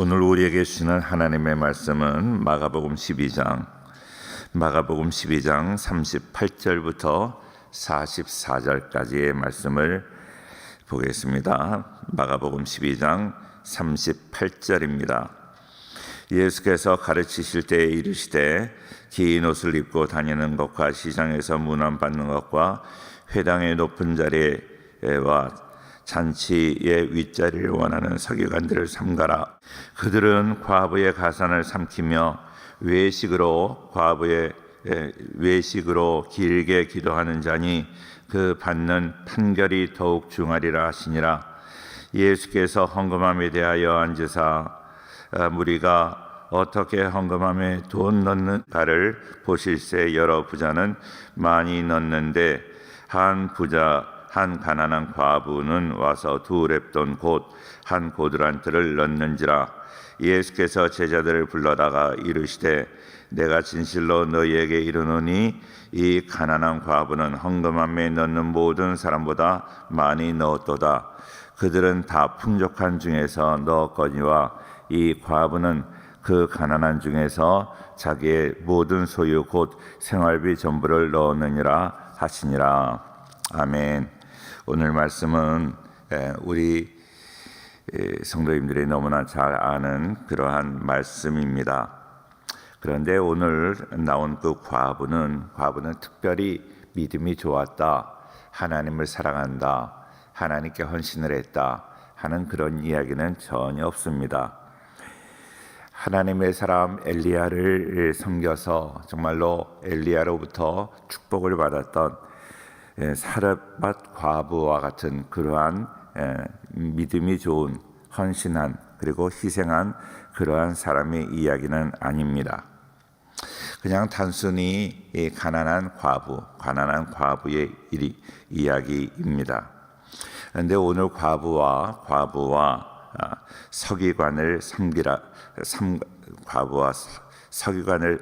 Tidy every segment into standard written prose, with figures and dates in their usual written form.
오늘 우리에게 주시는 하나님의 말씀은 마가복음 12장 38절부터 44절까지의 말씀을 보겠습니다. 마가복음 12장 38절입니다. 예수께서 가르치실 때에 이르시되 긴 옷을 입고 다니는 것과 시장에서 문안받는 것과 회당의 높은 자리와 잔치의 윗자리를 원하는 서기관들을 삼가라. 그들은 과부의 가산을 삼키며 외식으로 길게 기도하는 자니 그 받는 판결이 더욱 중하리라 하시니라. 예수께서 헌금함에 대하여 앉으사 무리가 어떻게 헌금함에 돈 넣는가를 보실새 여러 부자는 많이 넣는데 한 가난한 과부는 와서 2렙돈 곧 한 고드란트를 넣는지라. 예수께서 제자들을 불러다가 이르시되 내가 진실로 너희에게 이르노니 이 가난한 과부는 헌금함에 넣는 모든 사람보다 많이 넣었도다. 그들은 다 풍족한 중에서 넣었거니와 이 과부는 그 가난한 중에서 자기의 모든 소유 곧 생활비 전부를 넣었느니라 하시니라. 아멘. 오늘 말씀은 우리 성도님들이 너무나 잘 아는 그러한 말씀입니다. 그런데 오늘 나온 그 과부는 특별히 믿음이 좋았다, 하나님을 사랑한다, 하나님께 헌신을 했다 하는 그런 이야기는 전혀 없습니다. 하나님의 사람 엘리야를 섬겨서 정말로 엘리야로부터 축복을 받았던 사렙밧 과부와 같은 그러한 믿음이 좋은, 헌신한, 그리고 희생한 그러한 사람의 이야기는 아닙니다. 그냥 단순히 가난한 과부의 이야기입니다. 그런데 오늘 과부와 서기관을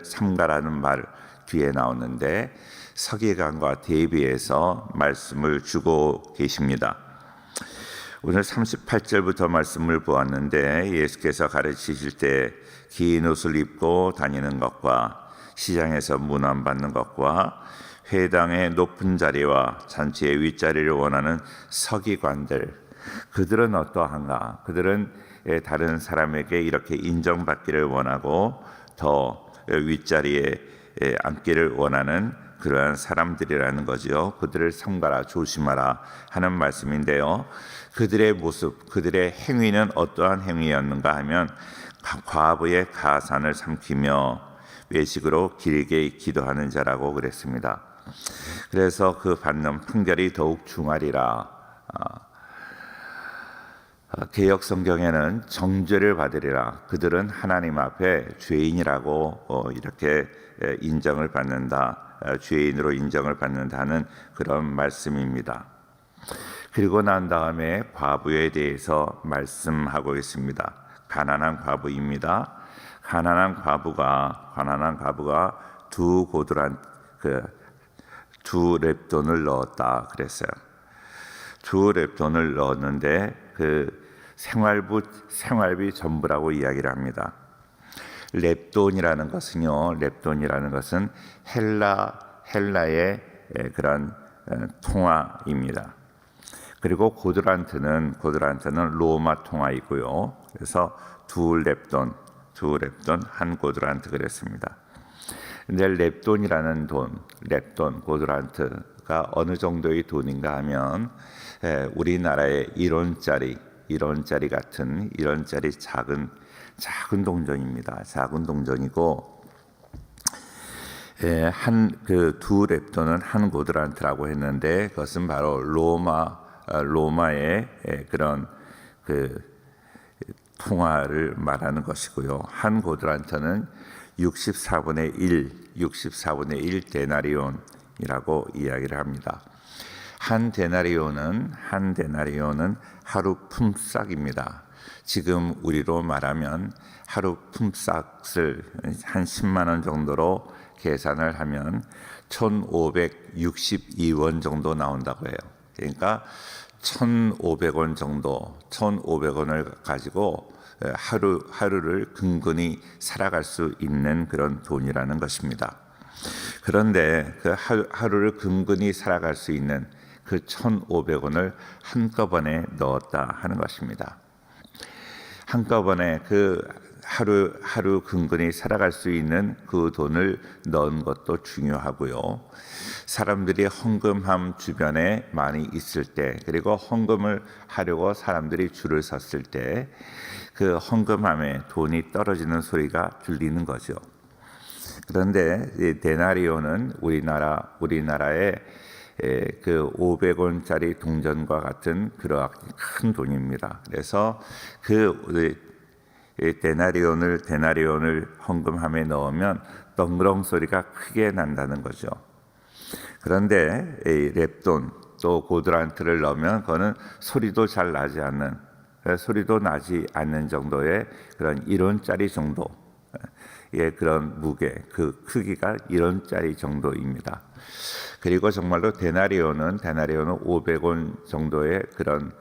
삼가라는 말 뒤에 나오는데 서기관과 대비해서 말씀을 주고 계십니다. 오늘 38절부터 말씀을 보았는데 예수께서 가르치실 때 긴 옷을 입고 다니는 것과 시장에서 문안받는 것과 회당의 높은 자리와 잔치의 윗자리를 원하는 서기관들, 그들은 어떠한가? 그들은 다른 사람에게 이렇게 인정받기를 원하고 더 윗자리에 앉기를 원하는 그러한 사람들이라는 거죠. 그들을 삼가라, 조심하라 하는 말씀인데요. 그들의 모습, 그들의 행위는 어떠한 행위였는가 하면 과부의 가산을 삼키며 외식으로 길게 기도하는 자라고 그랬습니다. 그래서 그 받는 판결이 더욱 중하리라. 개역 성경에는 정죄를 받으리라. 그들은 하나님 앞에 죄인이라고 이렇게 인정을 받는다. 죄인으로 인정을 받는다는 그런 말씀입니다. 그리고 난 다음에 과부에 대해서 말씀하고 있습니다. 가난한 과부입니다. 가난한 과부가 두 렙돈을 넣었다 그랬어요. 2렙돈을 넣었는데 그 생활비 전부라고 이야기를 합니다. 렙돈이라는 것은 헬라의 그런 통화입니다. 그리고 고드란트는 로마 통화이고요. 그래서 2렙돈 한 고드란트 그랬습니다. 근데 렙돈이라는 고드란트가 어느 정도의 돈인가 하면 우리나라의 1원짜리 같은 작은 동전입니다. 작은 동전이고 그 2렙돈은 한 고드란트라고 했는데 그것은 바로 로마의 그런 그 통화를 말하는 것이고요. 한 고드란트는 64분의 1 데나리온이라고 이야기를 합니다. 한 데나리온은 하루 품삯입니다. 지금 우리로 말하면 하루 품삯을 한 10만 원 정도로 계산을 하면 1,562원 정도 나온다고 해요. 그러니까 1,500원 정도, 1,500원을 가지고 하루를 근근히 살아갈 수 있는 그런 돈이라는 것입니다. 그런데 그 하루를 근근히 살아갈 수 있는 그 1,500원을 한꺼번에 넣었다 하는 것입니다. 한꺼번에 그 하루 근근히 살아갈 수 있는 그 돈을 넣은 것도 중요하고요. 사람들이 헌금함 주변에 많이 있을 때, 그리고 헌금을 하려고 사람들이 줄을 섰을 때 그 헌금함에 돈이 떨어지는 소리가 들리는 거죠. 그런데 이 데나리오는 우리나라의 그 500원짜리 동전과 같은 그러한 큰 돈입니다. 그래서 그 데나리온을 헌금함에 넣으면 덩그렁 소리가 크게 난다는 거죠. 그런데 이 랩돈 또 고드란트를 넣으면 그거는 소리도 나지 않는 정도의 그런 1원짜리 정도의 그런 무게, 그 크기가 1원짜리 정도입니다. 그리고 정말로 데나리온은 500원 정도의 그런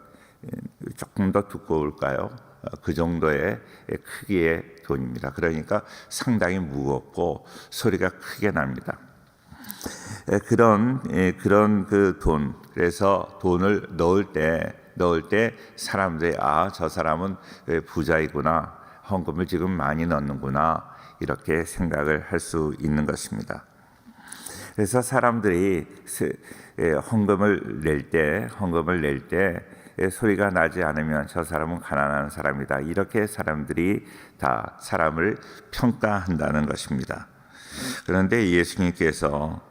조금 더 두꺼울까요? 그 정도의 크기의 돈입니다. 그러니까 상당히 무겁고 소리가 크게 납니다. 그런 그 돈, 그래서 돈을 넣을 때 사람들이 저 사람은 부자이구나, 헌금을 지금 많이 넣는구나, 이렇게 생각을 할 수 있는 것입니다. 그래서 사람들이 헌금을 낼 때 소리가 나지 않으면 저 사람은 가난한 사람이다, 이렇게 사람들이 다 사람을 평가한다는 것입니다. 그런데 예수님께서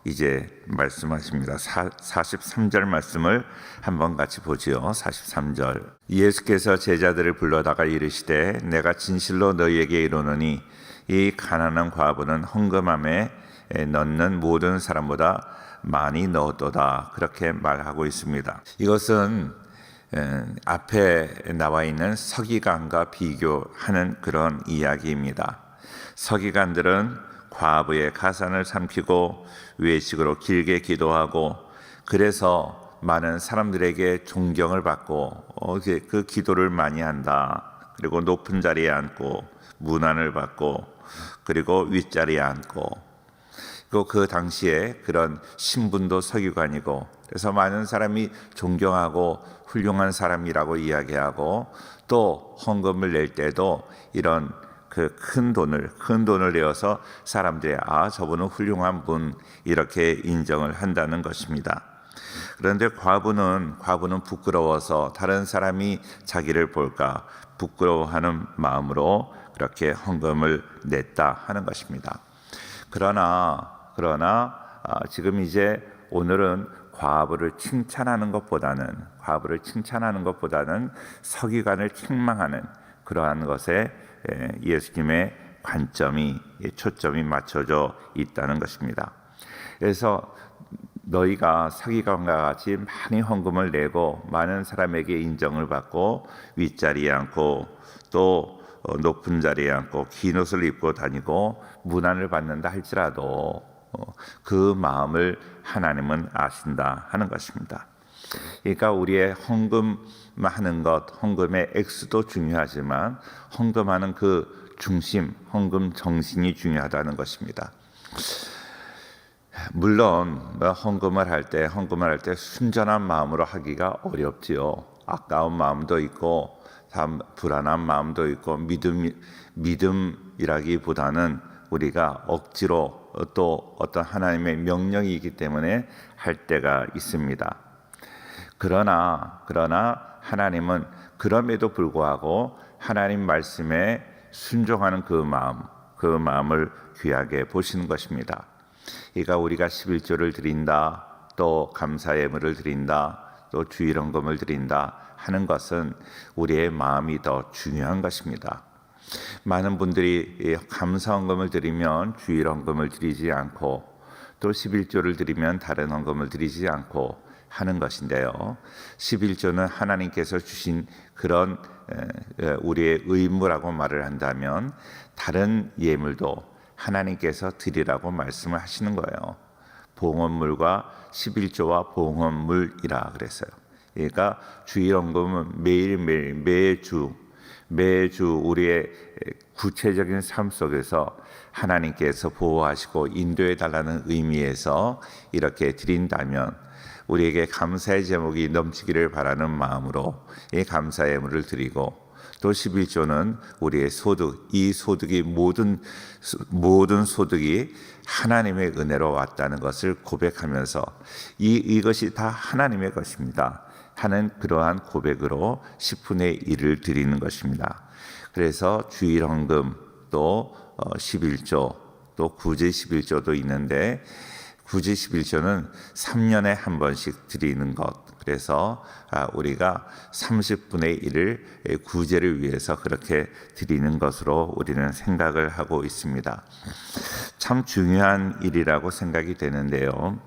이제 말씀하십니다. 43절 말씀을 한번 같이 보지요. 43절. 예수께서 제자들을 불러다가 이르시되 내가 진실로 너희에게 이르노니 이 가난한 과부는 헌금함에 넣는 모든 사람보다 많이 넣었도다, 그렇게 말하고 있습니다. 이것은 앞에 나와 있는 서기관과 비교하는 그런 이야기입니다. 서기관들은 과부의 가산을 삼키고 외식으로 길게 기도하고, 그래서 많은 사람들에게 존경을 받고 그 기도를 많이 한다. 그리고 높은 자리에 앉고 문안을 받고, 그리고 윗자리에 앉고, 그리고 그 당시에 그런 신분도 서기관이고, 그래서 많은 사람이 존경하고 훌륭한 사람이라고 이야기하고, 또 헌금을 낼 때도 이런 그 큰 돈을 내어서 사람들이 저분은 훌륭한 분, 이렇게 인정을 한다는 것입니다. 그런데 과부는 부끄러워서 다른 사람이 자기를 볼까 부끄러워하는 마음으로 그렇게 헌금을 냈다 하는 것입니다. 그러나 지금 이제 오늘은 과부를 칭찬하는 것보다는 서기관을 책망하는 그러한 것에 예수님의 초점이 맞춰져 있다는 것입니다. 그래서 너희가 서기관과 같이 많이 헌금을 내고 많은 사람에게 인정을 받고 윗자리에 앉고 또 높은 자리에 앉고 긴 옷을 입고 다니고 문안을 받는다 할지라도 그 마음을 하나님은 아신다 하는 것입니다. 그러니까 우리의 헌금하는 것, 헌금의 액수도 중요하지만 헌금하는 그 중심, 헌금 정신이 중요하다는 것입니다. 물론 헌금을 할 때 순전한 마음으로 하기가 어렵지요. 아까운 마음도 있고 불안한 마음도 있고 믿음이라기보다는 우리가 억지로 또 어떤 하나님의 명령이기 때문에 할 때가 있습니다. 그러나 하나님은 그럼에도 불구하고 하나님 말씀에 순종하는 그 마음을 귀하게 보시는 것입니다. 그러니까 우리가 11조를 드린다, 또 감사 예물을 드린다, 또 주일헌금을 드린다 하는 것은 우리의 마음이 더 중요한 것입니다. 많은 분들이 감사헌금을 드리면 주일헌금을 드리지 않고, 또 11조를 드리면 다른 헌금을 드리지 않고 하는 것인데요. 11조는 하나님께서 주신 그런 우리의 의무라고 말을 한다면, 다른 예물도 하나님께서 드리라고 말씀을 하시는 거예요. 봉헌물과 11조와 봉헌물이라 그랬어요. 그러니까 주일헌금은 매일매일 매주 우리의 구체적인 삶 속에서 하나님께서 보호하시고 인도해 달라는 의미에서 이렇게 드린다면 우리에게 감사의 제목이 넘치기를 바라는 마음으로 이 감사의 예물을 드리고, 또 11조는 우리의 소득, 이 소득이 모든 소득이 하나님의 은혜로 왔다는 것을 고백하면서 이것이 다 하나님의 것입니다 하는 그러한 고백으로 10분의 1을 드리는 것입니다. 그래서 주일헌금, 또 11조, 또 구제 11조도 있는데, 구제 11조는 3년에 한 번씩 드리는 것. 그래서 우리가 30분의 1을 구제를 위해서 그렇게 드리는 것으로 우리는 생각을 하고 있습니다. 참 중요한 일이라고 생각이 되는데요.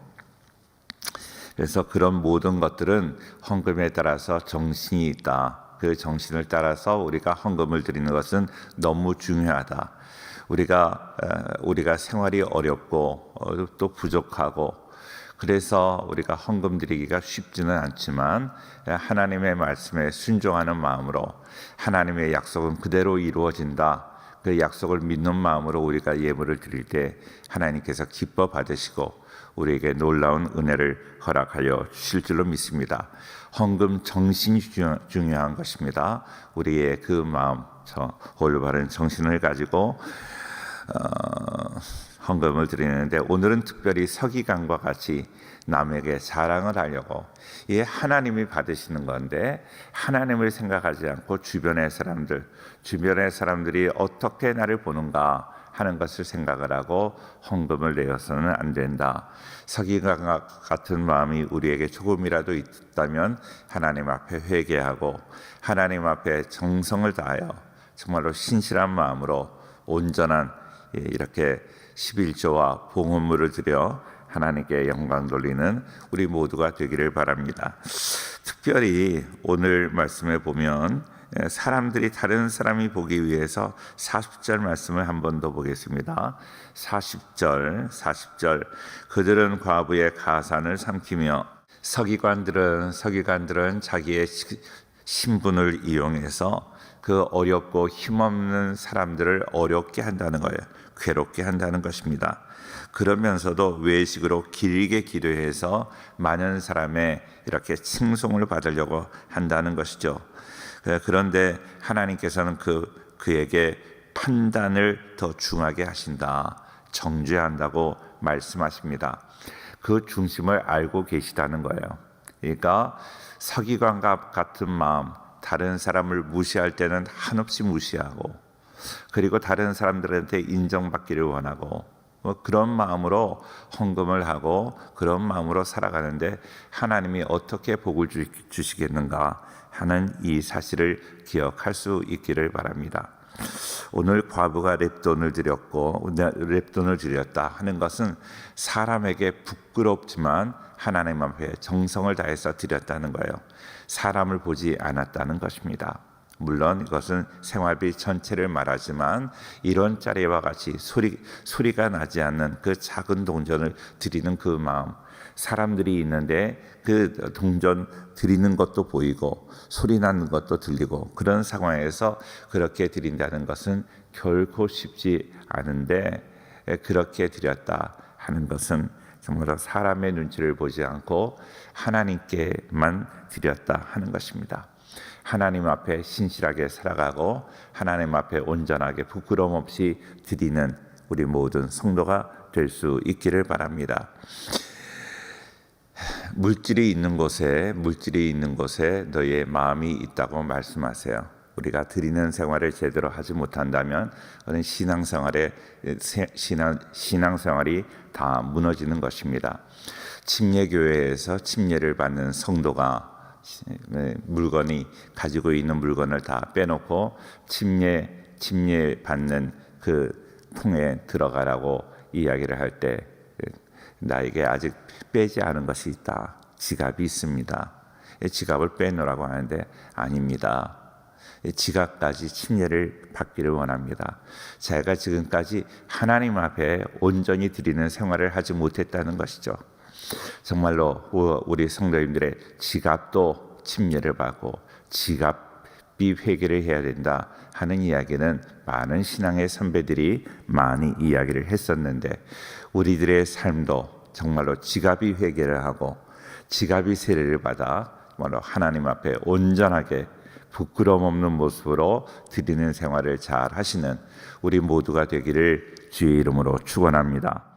그래서 그런 모든 것들은 헌금에 따라서 정신이 있다. 그 정신을 따라서 우리가 헌금을 드리는 것은 너무 중요하다. 우리가 생활이 어렵고 또 부족하고, 그래서 우리가 헌금 드리기가 쉽지는 않지만 하나님의 말씀에 순종하는 마음으로 하나님의 약속은 그대로 이루어진다, 그 약속을 믿는 마음으로 우리가 예물을 드릴 때 하나님께서 기뻐 받으시고 우리에게 놀라운 은혜를 허락하여 주실 줄로 믿습니다. 헌금 정신이 중요한 것입니다. 우리의 그 마음, 저 올바른 정신을 가지고 헌금을 드리는데, 오늘은 특별히 서기관과 같이 남에게 자랑을 하려고, 이게 하나님이 받으시는 건데 하나님을 생각하지 않고 주변의 사람들이 어떻게 나를 보는가 하는 것을 생각을 하고 헌금을 내어서는 안 된다. 서기관과 같은 마음이 우리에게 조금이라도 있다면 하나님 앞에 회개하고 하나님 앞에 정성을 다하여 정말로 신실한 마음으로 온전한 이렇게 11조와 봉헌물을 드려 하나님께 영광 돌리는 우리 모두가 되기를 바랍니다. 특별히 오늘 말씀에 보면 다른 사람이 보기 위해서 40절 말씀을 한 번 더 보겠습니다. 40절 그들은 과부의 가산을 삼키며, 서기관들은 자기의 신분을 이용해서 그 어렵고 힘없는 사람들을 어렵게 한다는 거예요. 괴롭게 한다는 것입니다. 그러면서도 외식으로 길게 기도해서 많은 사람의 이렇게 칭송을 받으려고 한다는 것이죠. 그런데 하나님께서는 그에게 판단을 더 중하게 하신다, 정죄한다고 말씀하십니다. 그 중심을 알고 계시다는 거예요. 그러니까 서기관과 같은 마음, 다른 사람을 무시할 때는 한없이 무시하고, 그리고 다른 사람들한테 인정받기를 원하고, 그런 마음으로 헌금을 하고 그런 마음으로 살아가는데 하나님이 어떻게 복을 주시겠는가 하는 이 사실을 기억할 수 있기를 바랍니다. 오늘 과부가 렙돈을 드렸다 하는 것은 사람에게 부끄럽지만 하나님 앞에 정성을 다해서 드렸다는 거예요. 사람을 보지 않았다는 것입니다. 물론 이것은 생활비 전체를 말하지만 이런 자리와 같이 소리가 나지 않는 그 작은 동전을 드리는 그 마음, 사람들이 있는데 그 동전 드리는 것도 보이고 소리 나는 것도 들리고, 그런 상황에서 그렇게 드린다는 것은 결코 쉽지 않은데, 그렇게 드렸다 하는 것은 정말로 사람의 눈치를 보지 않고 하나님께만 드렸다 하는 것입니다. 하나님 앞에 신실하게 살아가고 하나님 앞에 온전하게 부끄러움 없이 드리는 우리 모든 성도가 될 수 있기를 바랍니다. 물질이 있는 곳에 너희의 마음이 있다고 말씀하세요. 우리가 드리는 생활을 제대로 하지 못한다면 그는 신앙생활이 다 무너지는 것입니다. 침례교회에서 침례를 받는 성도가 물건이 가지고 있는 물건을 다 빼놓고 침례 받는 그 통에 들어가라고 이야기를 할 때, 나에게 아직 빼지 않은 것이 있다. 지갑이 있습니다. 지갑을 빼놓으라고 하는데 아닙니다. 지갑까지 침례를 받기를 원합니다. 제가 지금까지 하나님 앞에 온전히 드리는 생활을 하지 못했다는 것이죠. 정말로 우리 성도님들의 지갑도 침례를 받고 지갑비 회개를 해야 된다 하는 이야기는 많은 신앙의 선배들이 많이 이야기를 했었는데, 우리들의 삶도 정말로 지갑이 회개를 하고 지갑이 세례를 받아 정말로 하나님 앞에 온전하게 부끄러움 없는 모습으로 드리는 생활을 잘 하시는 우리 모두가 되기를 주의 이름으로 축원합니다.